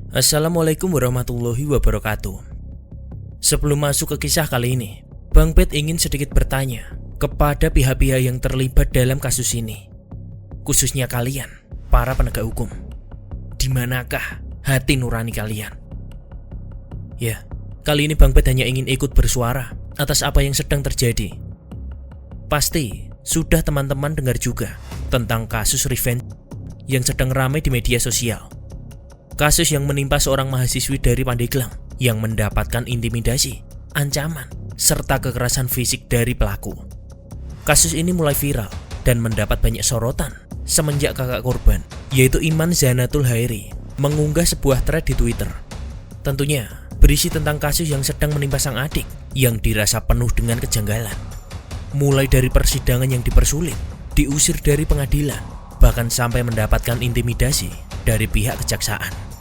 Assalamualaikum warahmatullahi wabarakatuh. Sebelum masuk ke kisah kali ini, Bang Pet ingin sedikit bertanya kepada pihak-pihak yang terlibat dalam kasus ini, khususnya kalian, para penegak hukum. Di manakah hati nurani kalian? Ya, kali ini Bang Pet hanya ingin ikut bersuara atas apa yang sedang terjadi. Pasti sudah teman-teman dengar juga tentang kasus revenge yang sedang ramai di media sosial. Kasus yang menimpa seorang mahasiswi dari Pandeglang yang mendapatkan intimidasi, ancaman, serta kekerasan fisik dari pelaku. Kasus ini mulai viral dan mendapat banyak sorotan semenjak kakak korban, yaitu Iman Zanatul Hairi, mengunggah sebuah thread di Twitter. Tentunya berisi tentang kasus yang sedang menimpa sang adik yang dirasa penuh dengan kejanggalan. Mulai dari persidangan yang dipersulit, diusir dari pengadilan, bahkan sampai mendapatkan intimidasi dari pihak kejaksaan.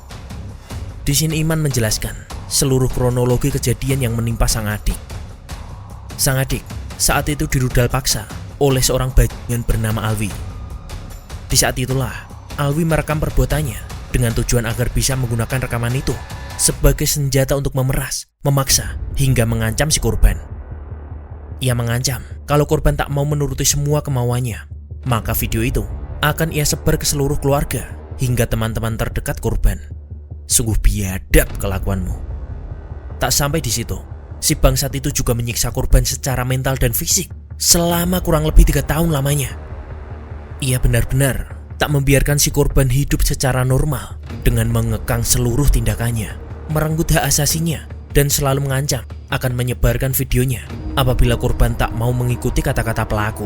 Di sini Iman menjelaskan seluruh kronologi kejadian yang menimpa sang adik. Sang adik saat itu dirudal paksa oleh seorang bajingan bernama Alwi. Di saat itulah Alwi merekam perbuatannya dengan tujuan agar bisa menggunakan rekaman itu sebagai senjata untuk memeras, memaksa, hingga mengancam si korban. Ia mengancam kalau korban tak mau menuruti semua kemauannya, maka video itu akan ia sebar ke seluruh keluarga hingga teman-teman terdekat korban. Sungguh biadab kelakuanmu. Tak sampai di situ, si bangsat itu juga menyiksa korban secara mental dan fisik selama kurang lebih 3 tahun lamanya. Ia benar-benar tak membiarkan si korban hidup secara normal dengan mengekang seluruh tindakannya, merenggut hak asasinya, dan selalu mengancam akan menyebarkan videonya apabila korban tak mau mengikuti kata-kata pelaku.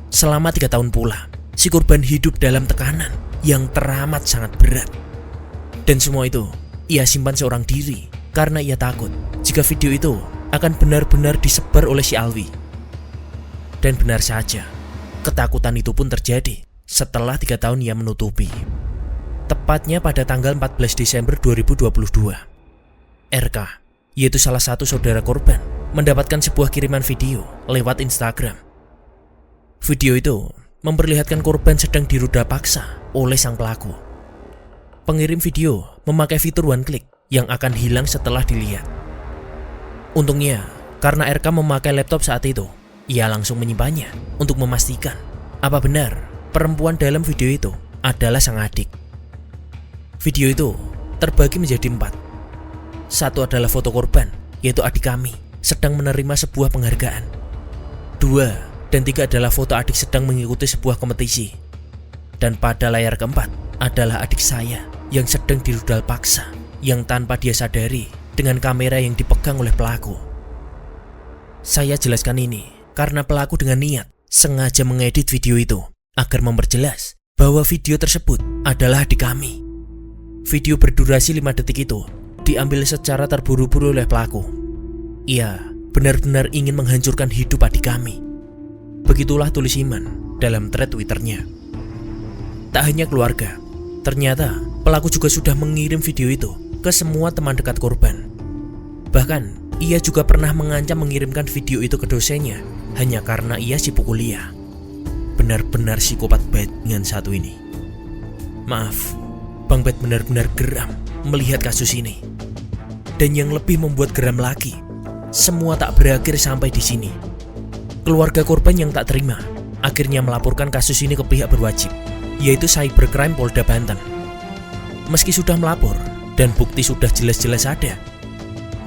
Selama 3 tahun pula, si korban hidup dalam tekanan yang teramat sangat berat. Dan semua itu ia simpan seorang diri karena ia takut jika video itu akan benar-benar disebar oleh si Alwi. Dan benar saja, ketakutan itu pun terjadi setelah 3 tahun ia menutupi. Tepatnya pada tanggal 14 Desember 2022. RK, yaitu salah satu saudara korban, mendapatkan sebuah kiriman video lewat Instagram. Video itu memperlihatkan korban sedang dirudal paksa oleh sang pelaku. Pengirim video memakai fitur one click yang akan hilang setelah dilihat. Untungnya, karena RK memakai laptop saat itu, ia langsung menyimpannya untuk memastikan apa benar perempuan dalam video itu adalah sang adik. Video itu terbagi menjadi 4. Satu adalah foto korban, yaitu adik kami sedang menerima sebuah penghargaan. 2 dan 3 adalah foto adik sedang mengikuti sebuah kompetisi. Dan pada layar keempat adalah adik saya yang sedang dirudal paksa, yang tanpa dia sadari dengan kamera yang dipegang oleh pelaku. Saya jelaskan ini karena pelaku dengan niat sengaja mengedit video itu agar memperjelas bahwa video tersebut adalah adik kami. Video berdurasi 5 detik itu diambil secara terburu-buru oleh pelaku. Ia benar-benar ingin menghancurkan hidup adik kami. Begitulah tulis Iman dalam thread Twitternya. Tak hanya keluarga, ternyata pelaku juga sudah mengirim video itu ke semua teman dekat korban. Bahkan, ia juga pernah mengancam mengirimkan video itu ke dosennya hanya karena ia sibuk kuliah. Benar-benar psikopat bajingan satu ini. Maaf, Bang Bet benar-benar geram melihat kasus ini. Dan yang lebih membuat geram lagi, semua tak berakhir sampai di sini. Keluarga korban yang tak terima akhirnya melaporkan kasus ini ke pihak berwajib, yaitu Cybercrime Polda Banten. Meski sudah melapor dan bukti sudah jelas-jelas ada,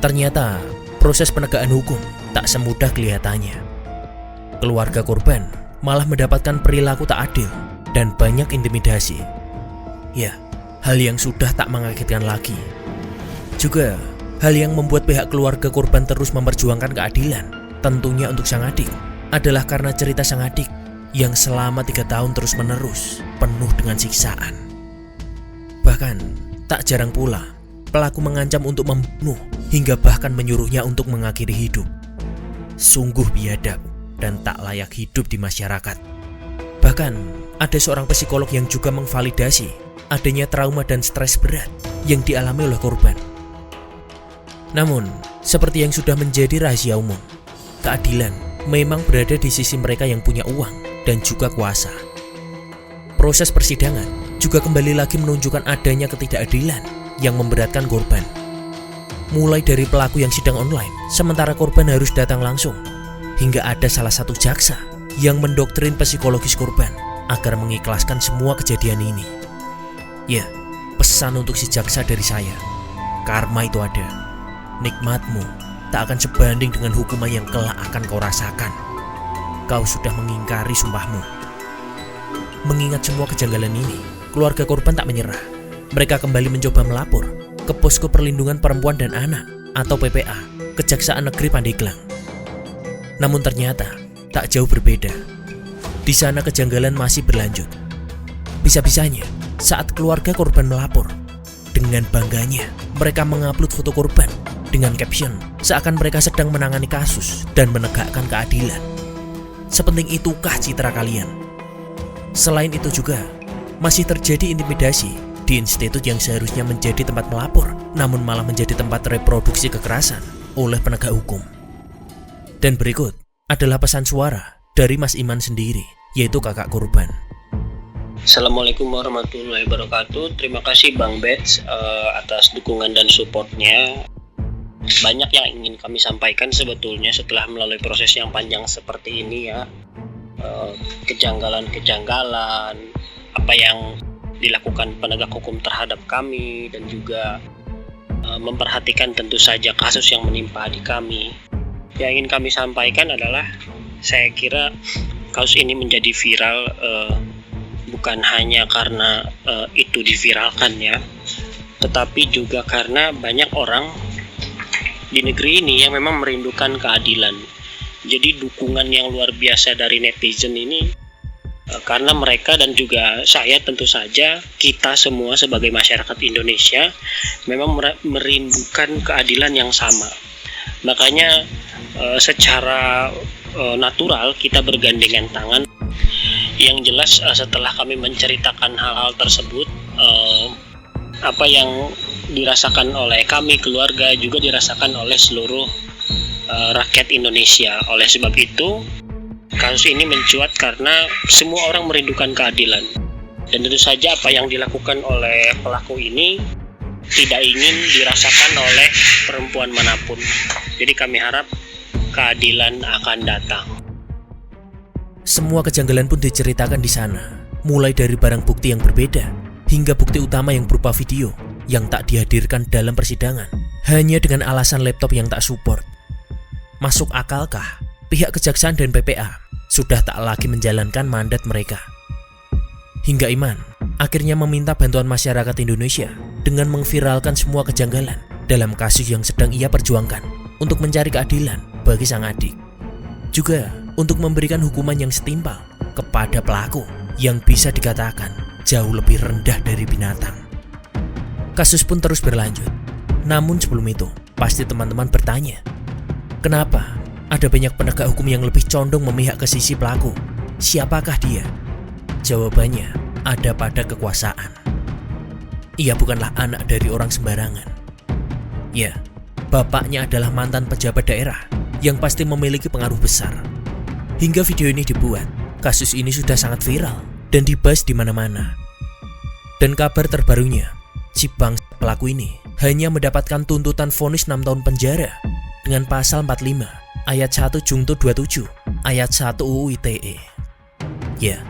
ternyata proses penegakan hukum tak semudah kelihatannya. Keluarga korban malah mendapatkan perilaku tak adil dan banyak intimidasi. Ya, hal yang sudah tak mengagetkan lagi. Juga, hal yang membuat pihak keluarga korban terus memperjuangkan keadilan, tentunya untuk sang adik, adalah karena cerita sang adik yang selama 3 tahun terus-menerus penuh dengan siksaan. Bahkan, tak jarang pula pelaku mengancam untuk membunuh hingga bahkan menyuruhnya untuk mengakhiri hidup. Sungguh biadab dan tak layak hidup di masyarakat. Bahkan, ada seorang psikolog yang juga mengvalidasi adanya trauma dan stres berat yang dialami oleh korban. Namun, seperti yang sudah menjadi rahasia umum, keadilan memang berada di sisi mereka yang punya uang dan juga kuasa. Proses persidangan juga kembali lagi menunjukkan adanya ketidakadilan yang memberatkan korban. Mulai dari pelaku yang sidang online, sementara korban harus datang langsung, hingga ada salah satu jaksa yang mendoktrin psikologis korban agar mengikhlaskan semua kejadian ini. Ya, pesan untuk si jaksa dari saya, karma itu ada. Nikmatmu tak akan sebanding dengan hukuman yang kelak akan kau rasakan. Kau sudah mengingkari sumpahmu. Mengingat semua kejanggalan ini, keluarga korban tak menyerah. Mereka kembali mencoba melapor ke Posko Perlindungan Perempuan dan Anak atau PPA, Kejaksaan Negeri Pandeglang. Namun ternyata tak jauh berbeda. Di sana kejanggalan masih berlanjut. Bisa-bisanya saat keluarga korban melapor, dengan bangganya mereka mengupload foto korban dengan caption seakan mereka sedang menangani kasus dan menegakkan keadilan. Sepenting itukah citra kalian? Selain itu juga masih terjadi intimidasi di institut yang seharusnya menjadi tempat melapor, namun malah menjadi tempat reproduksi kekerasan oleh penegak hukum. Dan berikut adalah pesan suara dari Mas Iman sendiri, yaitu kakak korban. Assalamualaikum warahmatullahi wabarakatuh. Terima kasih Bang Bets atas dukungan dan supportnya. Banyak yang ingin kami sampaikan sebetulnya setelah melalui proses yang panjang seperti ini ya. Kejanggalan-kejanggalan, apa yang dilakukan penegak hukum terhadap kami, dan juga memperhatikan tentu saja kasus yang menimpa adik kami. Yang ingin kami sampaikan adalah, saya kira kasus ini menjadi viral bukan hanya karena itu diviralkan ya, tetapi juga karena banyak orang di negeri ini yang memang merindukan keadilan. Jadi dukungan yang luar biasa dari netizen ini karena mereka dan juga saya, tentu saja kita semua sebagai masyarakat Indonesia memang merindukan keadilan yang sama. Makanya secara natural kita bergandengan tangan. Yang jelas setelah kami menceritakan hal-hal tersebut, apa yang dirasakan oleh kami keluarga juga dirasakan oleh seluruh rakyat Indonesia. Oleh sebab itu kasus ini mencuat karena semua orang merindukan keadilan, dan tentu saja apa yang dilakukan oleh pelaku ini tidak ingin dirasakan oleh perempuan manapun. Jadi kami harap keadilan akan datang. Semua kejanggalan pun diceritakan di sana, mulai dari barang bukti yang berbeda hingga bukti utama yang berupa video yang tak dihadirkan dalam persidangan hanya dengan alasan laptop yang tak support. Masuk akalkah pihak kejaksaan dan PPA sudah tak lagi menjalankan mandat mereka? Hingga Iman akhirnya meminta bantuan masyarakat Indonesia dengan mengviralkan semua kejanggalan dalam kasus yang sedang ia perjuangkan untuk mencari keadilan bagi sang adik. Juga untuk memberikan hukuman yang setimpal kepada pelaku yang bisa dikatakan jauh lebih rendah dari binatang. Kasus pun terus berlanjut. Namun sebelum itu, pasti teman-teman bertanya, kenapa ada banyak penegak hukum yang lebih condong memihak ke sisi pelaku? Siapakah dia? Jawabannya ada pada kekuasaan. Ia bukanlah anak dari orang sembarangan. Ya, bapaknya adalah mantan pejabat daerah yang pasti memiliki pengaruh besar. Hingga video ini dibuat, kasus ini sudah sangat viral dan dibahas di mana-mana. Dan kabar terbarunya, si bang pelaku ini hanya mendapatkan tuntutan vonis 6 tahun penjara dengan pasal 45 ayat 1 Junto 27 ayat 1 UU ITE. Ya,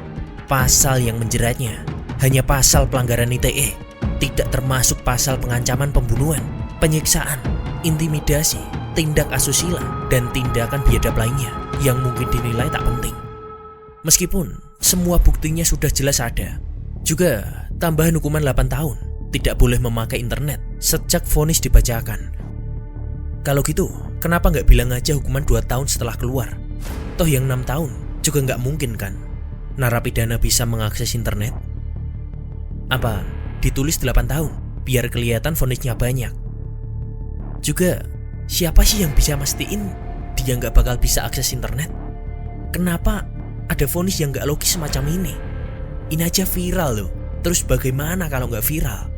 pasal yang menjeratnya hanya pasal pelanggaran ITE, tidak termasuk pasal pengancaman pembunuhan, penyiksaan, intimidasi, tindak asusila, dan tindakan biadab lainnya yang mungkin dinilai tak penting. Meskipun semua buktinya sudah jelas ada. Juga tambahan hukuman 8 tahun, tidak boleh memakai internet sejak vonis dibacakan. Kalau gitu, kenapa nggak bilang aja hukuman 2 tahun setelah keluar? Toh yang 6 tahun juga nggak mungkin kan narapidana bisa mengakses internet? Apa ditulis 8 tahun biar kelihatan vonisnya banyak? Juga siapa sih yang bisa mastiin dia nggak bakal bisa akses internet? Kenapa ada vonis yang nggak logis semacam ini? Ini aja viral loh. Terus bagaimana kalau nggak viral?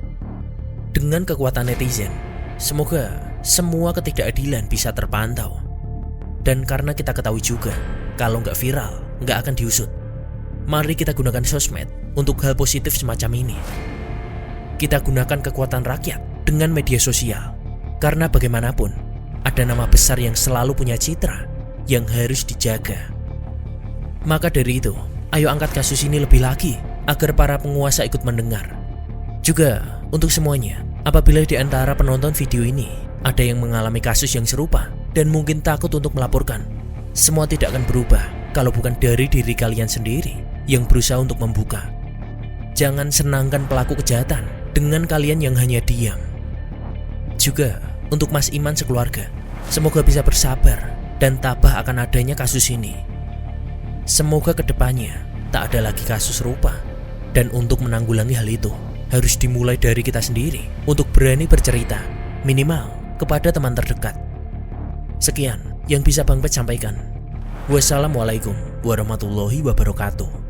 Dengan kekuatan netizen, semoga semua ketidakadilan bisa terpantau. Dan karena kita ketahui juga, kalau nggak viral, nggak akan diusut. Mari kita gunakan sosmed untuk hal positif semacam ini. Kita gunakan kekuatan rakyat dengan media sosial. Karena bagaimanapun, ada nama besar yang selalu punya citra yang harus dijaga. Maka dari itu, ayo angkat kasus ini lebih lagi agar para penguasa ikut mendengar. Juga untuk semuanya, apabila di antara penonton video ini ada yang mengalami kasus yang serupa dan mungkin takut untuk melaporkan, semua tidak akan berubah kalau bukan dari diri kalian sendiri yang berusaha untuk membuka. Jangan senangkan pelaku kejahatan dengan kalian yang hanya diam. Juga untuk Mas Iman sekeluarga, semoga bisa bersabar dan tabah akan adanya kasus ini. Semoga kedepannya tak ada lagi kasus serupa. Dan untuk menanggulangi hal itu, harus dimulai dari kita sendiri untuk berani bercerita, minimal kepada teman terdekat. Sekian yang bisa Bang Pet sampaikan. Wassalamualaikum warahmatullahi wabarakatuh.